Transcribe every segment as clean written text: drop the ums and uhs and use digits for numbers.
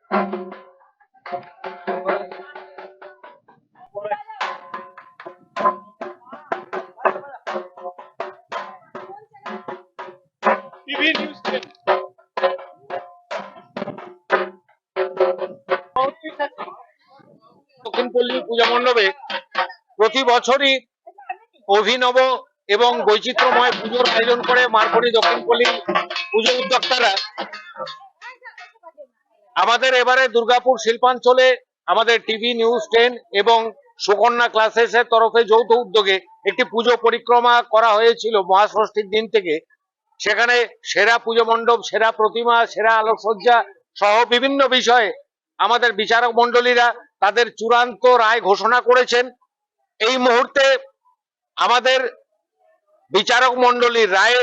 TV news দক্ষিণপল্লী পূজা মণ্ডপে প্রতি বছরই অভিনব এবং বৈচিত্র্যময় পুজোর আয়োজন করে মারকনি দক্ষিণপল্লী পুজো উদ্যোক্তারা। আমাদের এবারে দুর্গাপুর শিল্পাঞ্চলে আমাদের টিভি নিউজ 10 এবং সুকন্যা ক্লাসেসের তরফে যৌথ উদ্যোগে একটি পুজো পরিক্রমা করা হয়েছিল মহাষষ্ঠীর দিন থেকে। সেখানে সেরা পুজো মণ্ডপ, সেরা প্রতিমা, সেরা আলোকসজ্জা সহ বিভিন্ন বিষয়ে আমাদের বিচারক মণ্ডলীরা তাদের চূড়ান্ত রায় ঘোষণা করেছেন। এই মুহূর্তে আমাদের বিচারক মণ্ডলীর রায়ে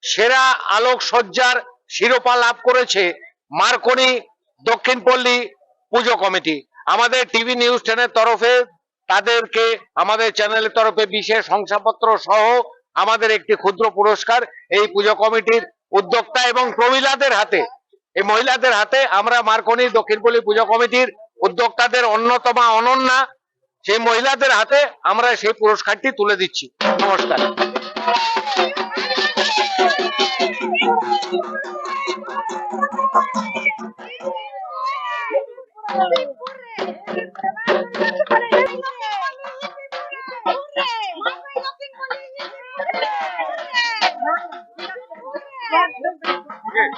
সেরা আলোকসজ্জার শিরোপা লাভ করেছে মারকনি দক্ষিণপল্লী পুজো কমিটি। আমাদের টিভি নিউজ 10 এর তরফে তাদেরকে আমাদের চ্যানেলের তরফে বিশেষ শংসাপত্র সহ আমাদের একটি ক্ষুদ্র পুরস্কার এই পুজো কমিটির উদ্যোক্তা এবং মহিলাদের হাতে, এই মহিলাদের হাতে আমরা মারকনি দক্ষিণপল্লী পুজো কমিটির উদ্যোক্তাদের অন্যতমা অনন্যা, সেই মহিলাদের হাতে আমরা সেই পুরস্কারটি তুলে দিচ্ছি। নমস্কার। Okay.